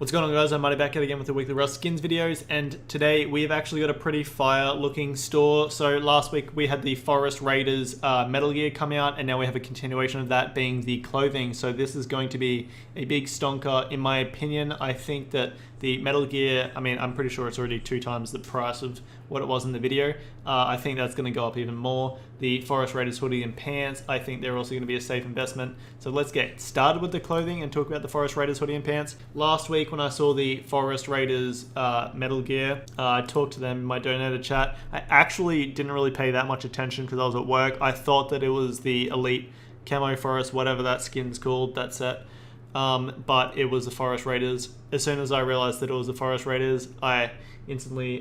What's going on, guys? I'm Mighty back again with the weekly Rust Skins videos, and today we've actually got a pretty fire looking store. So last week we had the Forest Raiders Metal Gear come out, and now we have a continuation of that being the clothing. So this is going to be a big stonker in my opinion. I think that the Metal Gear, I'm pretty sure it's already 2 times the price of what it was in the video. I think that's going to go up even more. The Forest Raiders hoodie and pants, I think they're also going to be a safe investment. So let's get started with the clothing and talk about the Forest Raiders hoodie and pants. Last week when I saw the Forest Raiders Metal Gear, I talked to them in my donator chat. I actually didn't really pay that much attention because I was at work. I thought that it was the Elite Camo Forest, whatever that skin's called, that set. But it was the Forest Raiders. As soon as I realized that it was the Forest Raiders, I instantly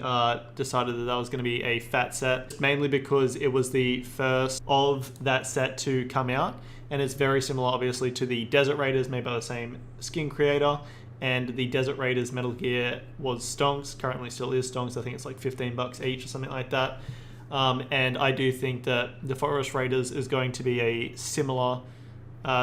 decided that was going to be a fat set, mainly because it was the first of that set to come out, and it's very similar obviously to the Desert Raiders, made by the same skin creator. And the Desert Raiders Metal Gear was stonks, currently still is stonks. I think it's like $15 each or something like that. And I do think that the Forest Raiders is going to be a similar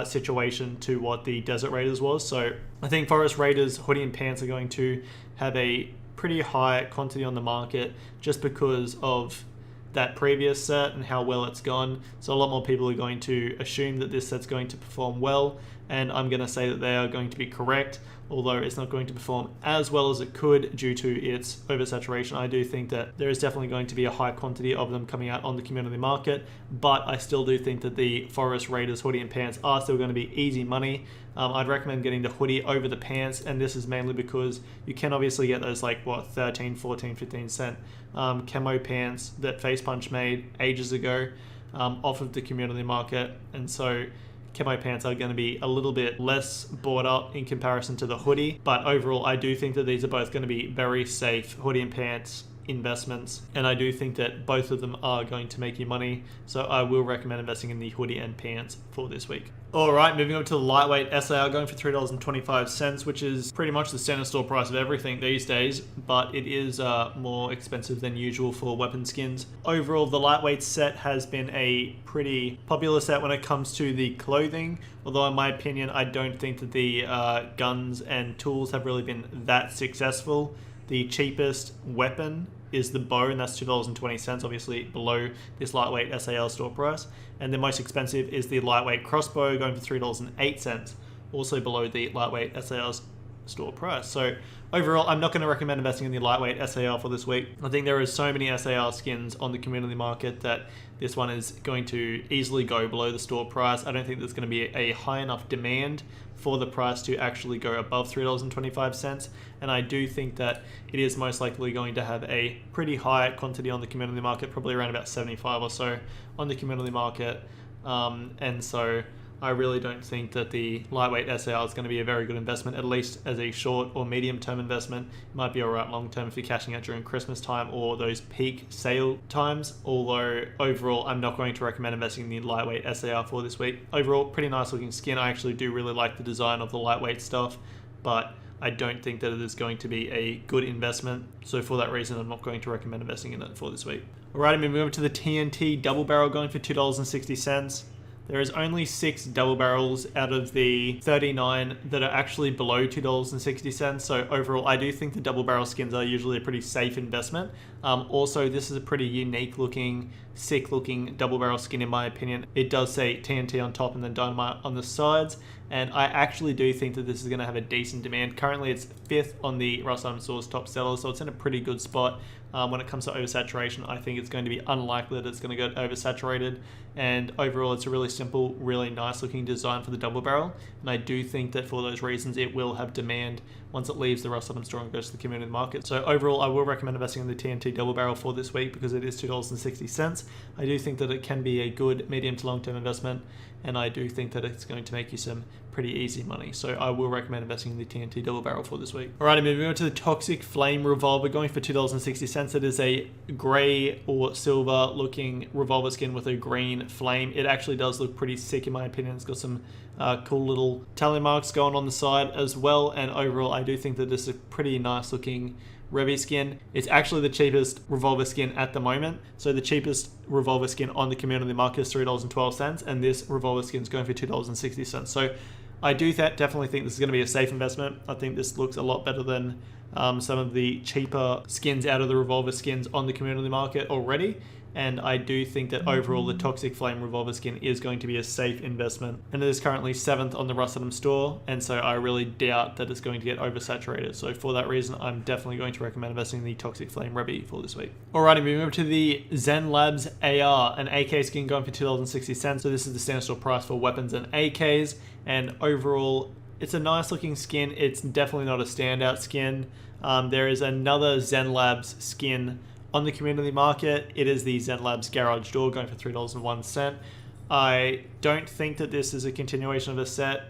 situation to what the Desert Raiders was. So I think Forest Raiders hoodie and pants are going to have a pretty high quantity on the market just because of that previous set and how well it's gone. So a lot more people are going to assume that this set's going to perform well, and I'm going to say that they are going to be correct, although it's not going to perform as well as it could due to its oversaturation. I do think that there is definitely going to be a high quantity of them coming out on the community market, but I still do think that the Forest Raiders hoodie and pants are still going to be easy money. I'd recommend getting the hoodie over the pants, and this is mainly because you can obviously get those 13, 14, 15 cent camo pants that Face Punch made ages ago off of the community market, and so camo pants are going to be a little bit less bought up in comparison to the hoodie. But overall, I do think that these are both going to be very safe hoodie and pants investments, and I do think that both of them are going to make you money, so I will recommend investing in the hoodie and pants for this week. Alright, moving on to the lightweight SAR, going for $3.25, which is pretty much the standard store price of everything these days, but it is more expensive than usual for weapon skins. Overall, the lightweight set has been a pretty popular set when it comes to the clothing, although in my opinion I don't think that the guns and tools have really been that successful. The cheapest weapon is the bow, and that's $2.20, obviously below this lightweight SAR store price. And the most expensive is the lightweight crossbow, going for $3.08, also below the lightweight SAR store price. So overall, I'm not going to recommend investing in the lightweight SAR for this week. I think there are so many SAR skins on the community market that this one is going to easily go below the store price. I don't think there's going to be a high enough demand for the price to actually go above $3.25, and I do think that it is most likely going to have a pretty high quantity on the community market, probably around about 75 or so on the community market, and so I really don't think that the lightweight SAR is going to be a very good investment, at least as a short or medium term investment. It might be alright long term if you're cashing out during Christmas time or those peak sale times, although overall I'm not going to recommend investing in the lightweight SAR for this week. Overall, pretty nice looking skin. I actually do really like the design of the lightweight stuff, but I don't think that it is going to be a good investment, so for that reason I'm not going to recommend investing in it for this week. Alright, moving over to the TNT double barrel, going for $2.60. There is only 6 double barrels out of the 39 that are actually below $2.60. So overall, I do think the double barrel skins are usually a pretty safe investment. Also, this is a pretty unique looking, sick looking double barrel skin in my opinion. It does say TNT on top and then dynamite on the sides. And I actually do think that this is going to have a decent demand. Currently, it's 5th on the Rust Item Store's top sellers, so it's in a pretty good spot. When it comes to oversaturation, I think it's going to be unlikely that it's going to get oversaturated. And overall, it's a really simple, really nice looking design for the double barrel. And I do think that for those reasons, it will have demand once it leaves the Rust Item Store and goes to the community market. So overall, I will recommend investing in the TNT double barrel for this week because it is $2.60. I do think that it can be a good medium to long term investment, and I do think that it's going to make you some pretty easy money. So I will recommend investing in the TNT double barrel for this week. Alright, moving on to the Toxic Flame Revolver, going for $2.60. It is a grey or silver looking revolver skin with a green flame. It actually does look pretty sick in my opinion. It's got some cool little tally marks going on the side as well, and overall I do think that this is a pretty nice looking Revy skin. It's actually the cheapest revolver skin at the moment. So the cheapest revolver skin on the community market is $3.12, and this revolver skin is going for $2.60. So I do definitely think this is going to be a safe investment. I think this looks a lot better than some of the cheaper skins out of the Revolver skins on the community market already. And I do think that overall the Toxic Flame Revolver skin is going to be a safe investment. And it is currently 7th on the Rustam store, and so I really doubt that it's going to get oversaturated. So for that reason, I'm definitely going to recommend investing in the Toxic Flame Revy for this week. Alrighty, we move to the Zenlabs AR, an AK skin going for $2.60. So this is the standard store price for weapons and AKs, and overall, it's a nice looking skin. It's definitely not a standout skin. There is another Zenlabs skin on the community market. It is the Zenlabs Garage Door going for $3.01. I don't think that this is a continuation of a set.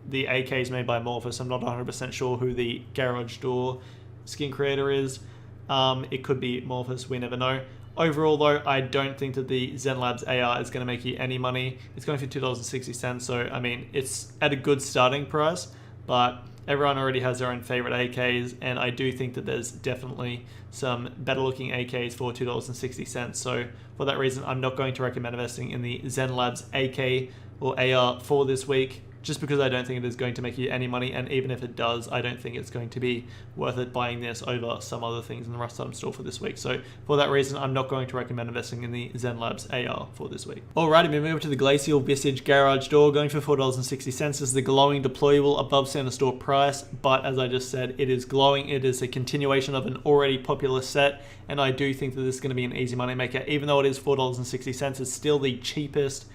The AK is made by Morphus. I'm not 100% sure who the Garage Door skin creator is. It could be Morphus, we never know. Overall though, I don't think that the Zenlabs AR is going to make you any money. It's going for $2.60, so I mean, it's at a good starting price, but everyone already has their own favorite AKs, and I do think that there's definitely some better looking AKs for $2.60. So for that reason, I'm not going to recommend investing in the Zenlabs AK or AR for this week, just because I don't think it is going to make you any money, and even if it does, I don't think it's going to be worth it buying this over some other things in the Rustam store for this week. So for that reason, I'm not going to recommend investing in the Zenlabs AR for this week. Alrighty, we move to the Glacial Visage Garage Door going for $4.60. This is the glowing deployable above standard store price, but as I just said, it is glowing. It is a continuation of an already popular set, and I do think that this is going to be an easy money maker. Even though it is $4.60, it's still the cheapest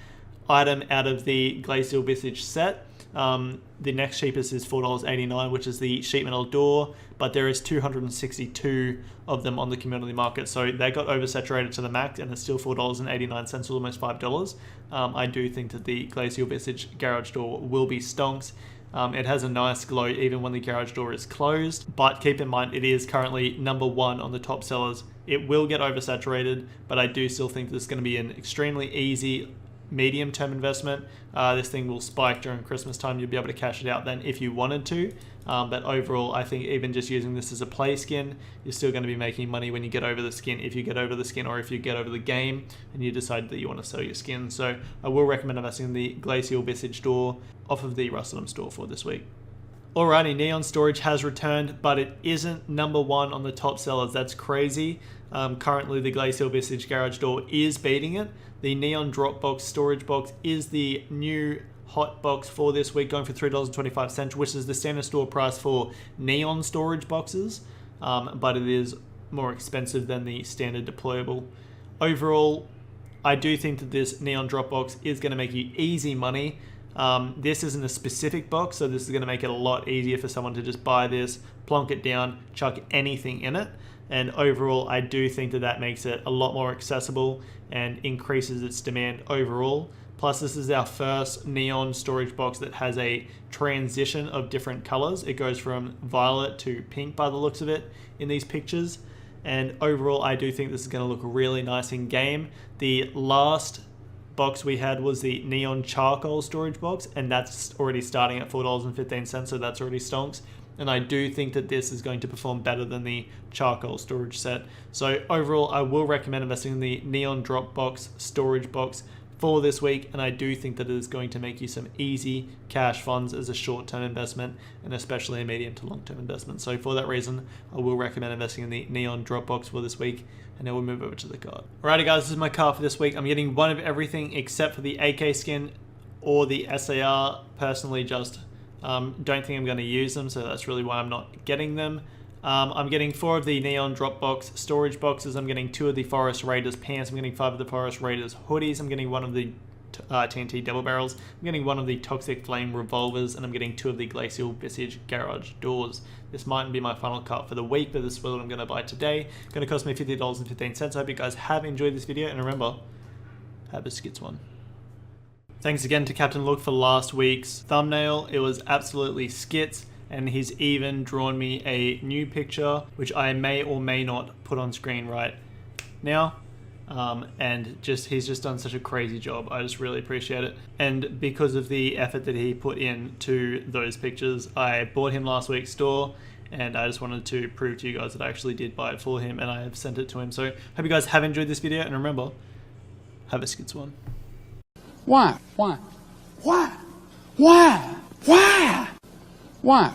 item out of the Glacial Visage set. The next cheapest is $4.89, which is the sheet metal door, but there is 262 of them on the community market, so they got oversaturated to the max, and it's still $4.89, almost $5. I do think that the Glacial Visage Garage Door will be stonks. It has a nice glow even when the garage door is closed, but keep in mind it is currently #1 on the top sellers. It will get oversaturated, but I do still think this is going to be an extremely easy medium-term investment. This thing will spike during Christmas time. You'll be able to cash it out then if you wanted to. But overall, I think even just using this as a play skin, you're still going to be making money when you get over the skin, if you get over the skin, or if you get over the game and you decide that you want to sell your skin. So I will recommend investing in the Glacial Visage Door off of the Rustam store for this week. Alrighty, Neon Storage has returned, but it isn't #1 on the top sellers. That's crazy. Currently, the Glacial Visage Garage Door is beating it. The Neon Dropbox Storage Box is the new hot box for this week, going for $3.25, which is the standard store price for Neon storage boxes, but it is more expensive than the standard deployable. Overall, I do think that this Neon Dropbox is going to make you easy money. This isn't a specific box, so this is going to make it a lot easier for someone to just buy this, plonk it down, chuck anything in it. And overall, I do think that that makes it a lot more accessible and increases its demand overall. Plus, this is our first Neon storage box that has a transition of different colors. It goes from violet to pink by the looks of it in these pictures. And overall, I do think this is going to look really nice in game. The last box we had was the Neon Charcoal storage box, and that's already starting at $4.15, so that's already stonks. And I do think that this is going to perform better than the charcoal storage set. So overall, I will recommend investing in the Neon Dropbox storage box for this week, and I do think that it is going to make you some easy cash funds as a short-term investment, and especially a medium to long-term investment. So for that reason, I will recommend investing in the Neon Dropbox for this week, and then we'll move over to the card. Alrighty guys, this is my card for this week. I'm getting one of everything except for the AK skin or the SAR. Personally, just don't think I'm going to use them, so that's really why I'm not getting them. I'm getting 4 of the Neon Dropbox storage boxes. I'm getting 2 of the Forest Raiders pants. I'm getting 5 of the Forest Raiders hoodies. I'm getting 1 of the TNT double barrels. I'm getting 1 of the Toxic Flame revolvers, and I'm getting 2 of the Glacial Visage garage doors. This mightn't be my final cut for the week, but this is what I'm going to buy today. It's going to cost me $50.15. I hope you guys have enjoyed this video, and remember, have a skits one. Thanks again to Captain Look for last week's thumbnail. It was absolutely skits, and he's even drawn me a new picture, which I may or may not put on screen right now. And he's just done such a crazy job. I just really appreciate it. And because of the effort that he put into those pictures, I bought him last week's store, and I just wanted to prove to you guys that I actually did buy it for him, and I have sent it to him. So hope you guys have enjoyed this video, and remember, have a skits one. Why? Why? Why? Why? Why? Why?